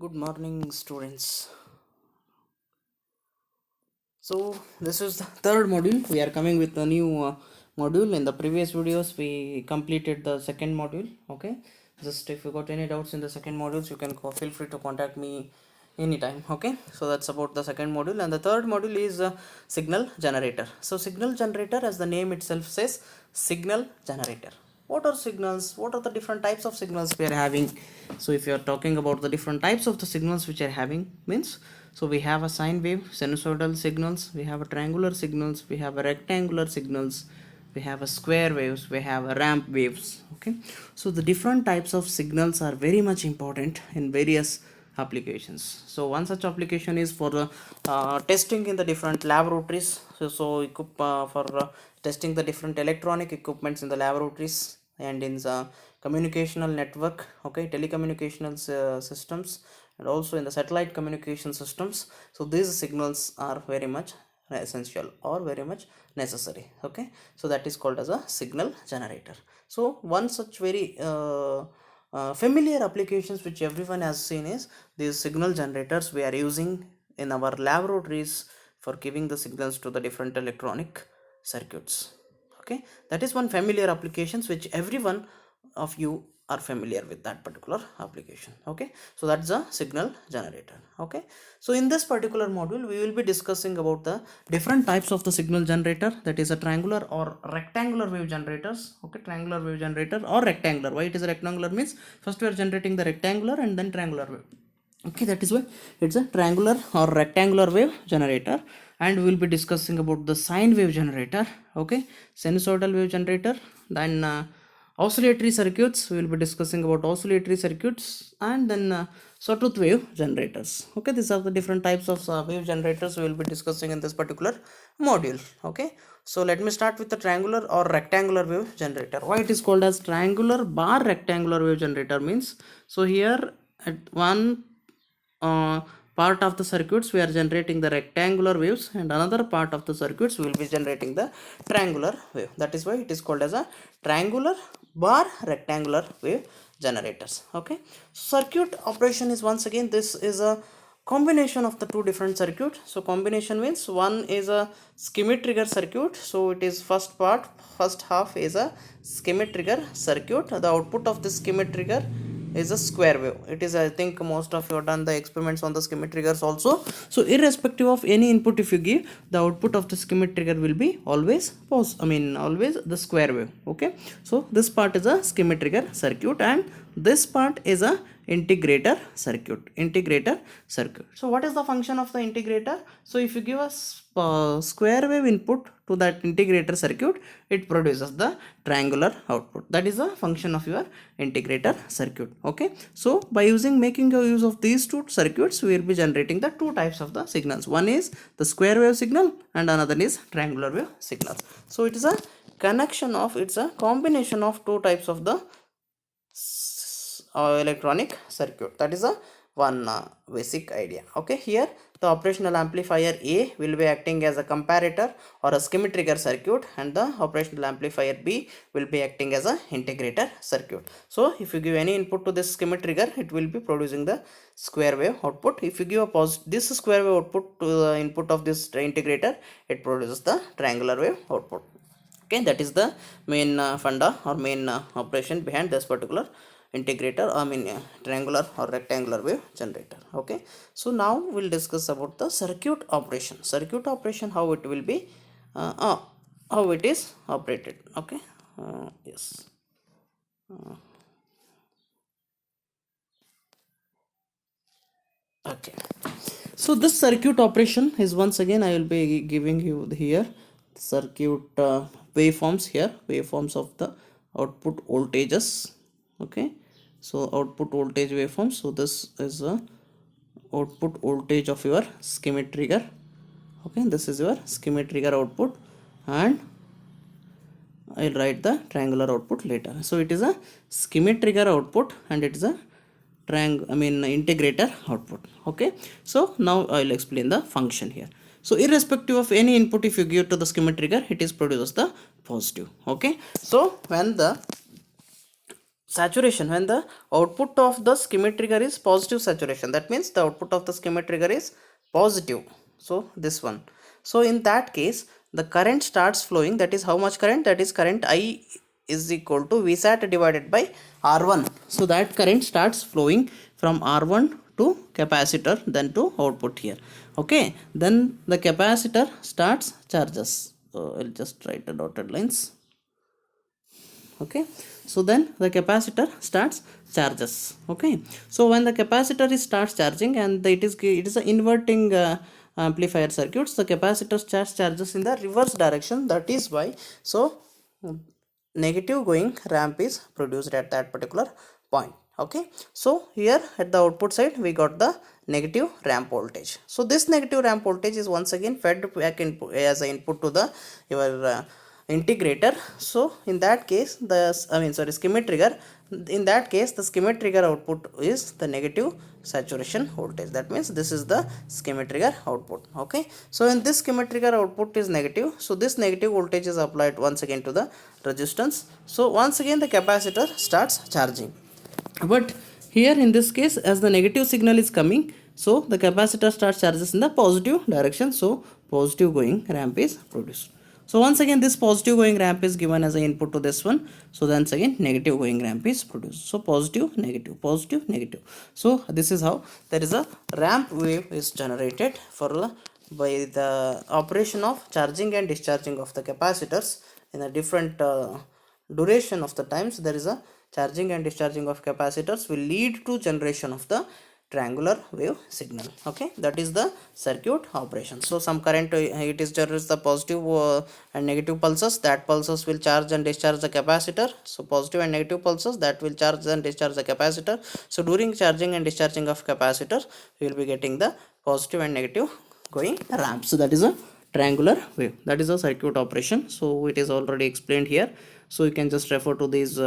Good morning, students. So, this is the third module. We are coming with a new module. In the previous videos, we completed the second module. Okay, just if you got any doubts in the second modules, you can feel free to contact me anytime. Okay, so that's about the second module, and the third module is signal generator. So, signal generator, as the name itself says, signal generator. What are signals? What are the different types of signals we are having? So if you are talking about the different types of the signals which are having, means, so we have a sine wave, sinusoidal signals, we have a triangular signals, we have a rectangular signals, we have a square waves, we have a ramp waves. Okay, so the different types of signals are very much important in various applications. So one such application is for testing in the different laboratories. For testing the different electronic equipments in the laboratories and in the communicational network, okay, telecommunications systems, and also in the satellite communication systems. So these signals are very much essential or very much necessary. Okay, so that is called as a signal generator. So one such very familiar applications which everyone has seen is these signal generators we are using in our laboratories for giving the signals to the different electronic circuits. Okay, that is one familiar applications which everyone of you are familiar with that particular application. Okay, so that's a signal generator. Okay, so in this particular module we will be discussing about the different types of the signal generator, that is a triangular or rectangular wave generators. Okay, triangular wave generator or rectangular. Why it is a rectangular means first we are generating the rectangular and then triangular wave. Okay, that is why it's a triangular or rectangular wave generator. And we will be discussing about the sine wave generator. Okay, sinusoidal wave generator, then oscillatory circuits, we will be discussing about oscillatory circuits, and then sawtooth wave generators. Okay, these are the different types of wave generators we will be discussing in this particular module. Okay, so let me start with the triangular or rectangular wave generator. Why it is called as triangular bar rectangular wave generator means, so here at one part of the circuits we are generating the rectangular waves, and another part of the circuits we will be generating the triangular wave. That is why it is called as a triangular bar rectangular wave generators. Okay, circuit operation is, once again, this is a combination of the two different circuits. So combination means one is a schemic trigger circuit. So it is first half is a schemic trigger circuit. The output of the schemic trigger is a square wave. It is, I think most of you have done the experiments on the schemic triggers also. So irrespective of any input, if you give, the output of the schemic trigger will be always always the square wave. Okay, so this part is a schemic trigger circuit and this part is a integrator circuit. So what is the function of the integrator? So if you give a square wave input to that integrator circuit, it produces the triangular output. That is the function of your integrator circuit. Okay, so by making use of these two circuits, we will be generating the two types of the signals. One is the square wave signal and another is triangular wave signal. So it is a it's a combination of two types of the electronic circuit. That is a one basic idea. Okay, here the operational amplifier A will be acting as a comparator or a schemic trigger circuit, and the operational amplifier B will be acting as a integrator circuit. So if you give any input to this schemic trigger, it will be producing the square wave output. If you give this square wave output to the input of this integrator, it produces the triangular wave output. Okay, that is the main funda or main operation behind this particular integrator, triangular or rectangular wave generator. Okay, so now we'll discuss about the circuit operation, how it will be how it is operated. Okay, yes. Okay, so this circuit operation is, once again, I will be giving you here circuit waveforms, here waveforms of the output voltages. Okay, so output voltage waveform. So this is a output voltage of your schemic trigger. Okay, this is your schemic trigger output, and I'll write the triangular output later. So it is a schemic trigger output and it is a integrator output. Okay, so now I'll explain the function here. So irrespective of any input, if you give to the schemic trigger, it is produces the positive. Okay, so when the saturation, when the output of the skimmer trigger is positive saturation, that means the output of the skimmer trigger is positive, so this one. So in that case the current starts flowing. That is how much current? That is current I is equal to vsat divided by r1. So that current starts flowing from r1 to capacitor, then to output here. Okay, then the capacitor starts charges. So I'll just write the dotted lines. Okay, so then the capacitor starts charges. Okay, so when the capacitor is starts charging, and it is an inverting amplifier circuits, the capacitor starts charges in the reverse direction. That is why, so negative going ramp is produced at that particular point. Okay, so here at the output side we got the negative ramp voltage. So this negative ramp voltage is once again fed back as an input to the your integrator. So in that case the skimmer trigger, in that case the skimmer trigger output is the negative saturation voltage. That means this is the skimmer trigger output. Okay, so when this skimmer trigger output is negative, so this negative voltage is applied once again to the resistance. So once again the capacitor starts charging. But here in this case, as the negative signal is coming, so the capacitor starts charges in the positive direction, so positive going ramp is produced. So once again this positive going ramp is given as an input to this one, so then again negative going ramp is produced. So positive negative positive negative. So this is how there is a ramp wave is generated for by the operation of charging and discharging of the capacitors in a different duration of the times. There is a charging and discharging of capacitors will lead to generation of the triangular wave signal. Okay, that is the circuit operation. So some current it is generates the positive and negative pulses. That pulses will charge and discharge the capacitor. So positive and negative pulses that will charge and discharge the capacitor. So during charging and discharging of capacitor we will be getting the positive and negative going ramp. So that is a triangular wave. That is a circuit operation. So it is already explained here. So you can just refer to these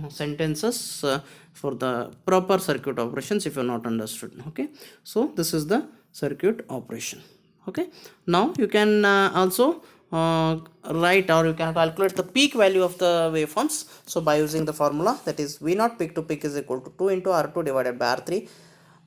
sentences for the proper circuit operations if you are not understood. Okay, so this is the circuit operation. Okay, now you can also write, or you can calculate the peak value of the waveforms. So by using the formula, that is V naught peak to peak is equal to 2 into R2 divided by R3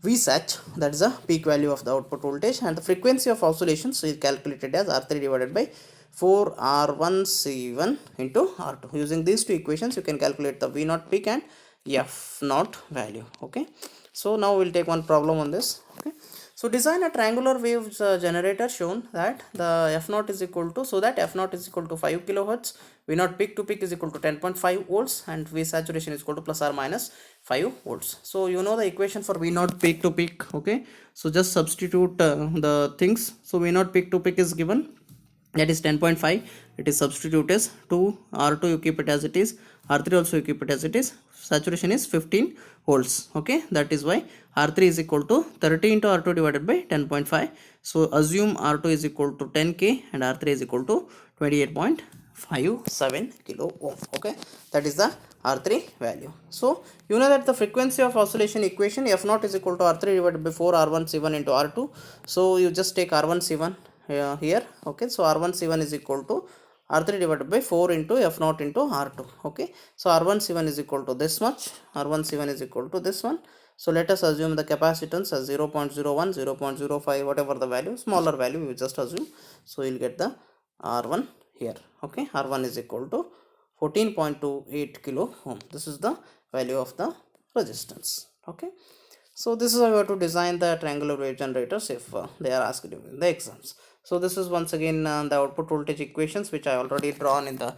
Vsat, that is the peak value of the output voltage, and the frequency of oscillations is calculated as R3 divided by 4R1C1 into R2. Using these two equations you can calculate the V naught peak and F naught value. Okay, so now we'll take one problem on this. Okay, so design a triangular waves generator shown that the F naught is equal to, so that F naught is equal to 5 kilohertz, V naught peak to peak is equal to 10.5 volts, and V saturation is equal to plus or minus 5 volts. So you know the equation for V naught peak to peak. Okay, so just substitute the things. So V naught peak to peak is given, that is 10.5. it is substitute as 2, R2 you keep it as it is, R3 also you keep it as it is, saturation is 15 volts. Okay, that is why R3 is equal to 30 into R2 divided by 10.5. so assume R2 is equal to 10k and R3 is equal to 28.57 kilo ohm. Okay, that is the R3 value. So you know that the frequency of oscillation equation F naught is equal to R3 divided by 4 R1C1 into R2. So you just take R1C1 here. Okay, so R1C1 is equal to R3 divided by 4 into F naught into R2. Okay, so R1C1 is equal to this much, R1C1 is equal to this one. So let us assume the capacitance as 0.01, 0.05, whatever the value, smaller value we just assume. So you'll get the R1 here. Okay, R1 is equal to 14.28 kilo ohm. This is the value of the resistance. Okay, so this is how you have to design the triangular wave generators if they are asked in the exams. So this is once again the output voltage equations which I already drawn in the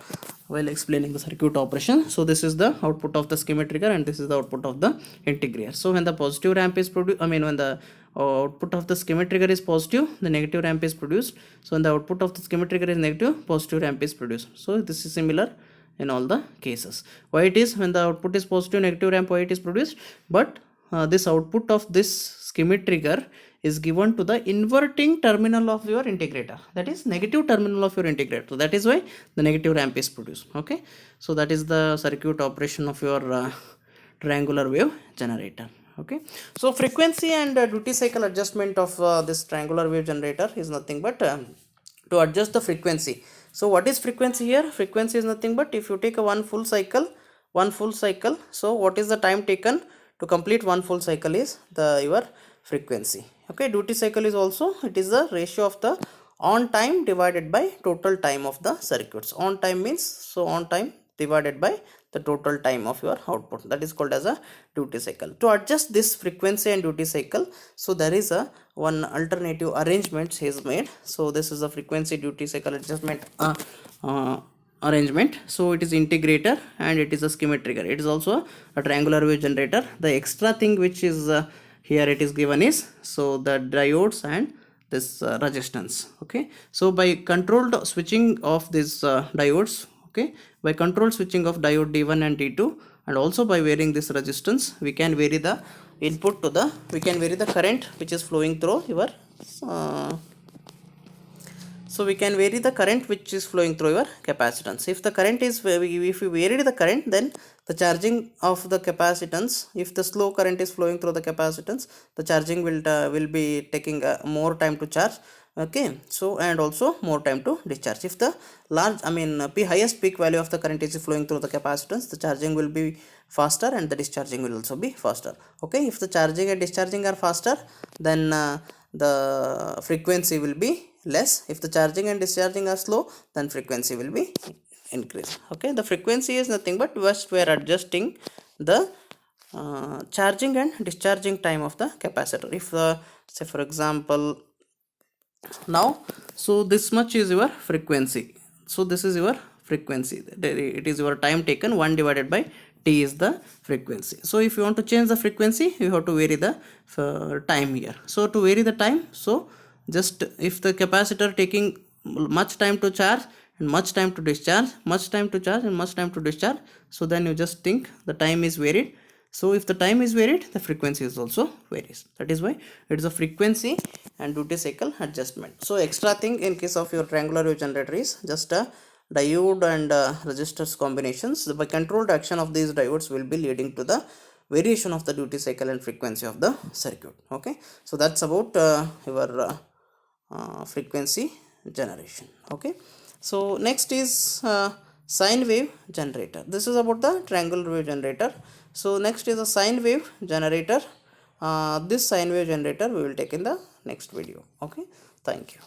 while explaining the circuit operation. So this is the output of the skimmer trigger and this is the output of the integrator. So when the positive ramp is produced, when the output of the skimmer trigger is positive, the negative ramp is produced. So when the output of the skimmer trigger is negative, positive ramp is produced. So this is similar in all the cases. Why it is when the output is positive, negative ramp, why it is produced? But this output of this skimmer trigger is given to the inverting terminal of your integrator, that is negative terminal of your integrator. That is why the negative ramp is produced. Okay, so that is the circuit operation of your triangular wave generator. Okay, so frequency and duty cycle adjustment of this triangular wave generator is nothing but to adjust the frequency. So what is frequency here? Frequency is nothing but if you take a one full cycle one full cycle. So what is the time taken to complete one full cycle is your frequency. Okay, duty cycle is also, it is the ratio of the on time divided by total time of the circuits. On time means, so on time divided by the total time of your output, that is called as a duty cycle. To adjust this frequency and duty cycle, so there is a one alternative arrangement is made. So this is a frequency duty cycle adjustment arrangement. So it is integrator and it is a schematic trigger. It is also a triangular wave generator. The extra thing which is here it is given is, so the diodes and this resistance. Okay, so by controlled switching of these diodes, okay, by controlled switching of diode D1 and D2, and also by varying this resistance, we can vary the input to the, we can vary the current which is flowing through your so we can vary the current which is flowing through your capacitance. If the current is, if we vary the current, then the charging of the capacitance, if the slow current is flowing through the capacitance, the charging will be taking more time to charge. Okay, so and also more time to discharge. If the large, highest peak value of the current is flowing through the capacitance, the charging will be faster and the discharging will also be faster. Okay, if the charging and discharging are faster, then the frequency will be less. If the charging and discharging are slow, then frequency will be increased. Okay, the frequency is nothing but just we are adjusting the charging and discharging time of the capacitor. If say for example now, so this much is your frequency, so this is your frequency, it is your time taken, 1 divided by t is the frequency. So if you want to change the frequency, you have to vary the time here. So to vary the time, so just if the capacitor taking much time to charge and much time to discharge, much time to charge and much time to discharge, so then you just think the time is varied. So if the time is varied, the frequency is also varies. That is why it is a frequency and duty cycle adjustment. So extra thing in case of your triangular wave generator is just a diode and resistors combinations. By controlled action of these diodes will be leading to the variation of the duty cycle and frequency of the circuit. Okay, so that's about your frequency generation. Okay, so next is sine wave generator. This is about the triangular wave generator. So next is a sine wave generator. This sine wave generator we will take in the next video. Okay, thank you.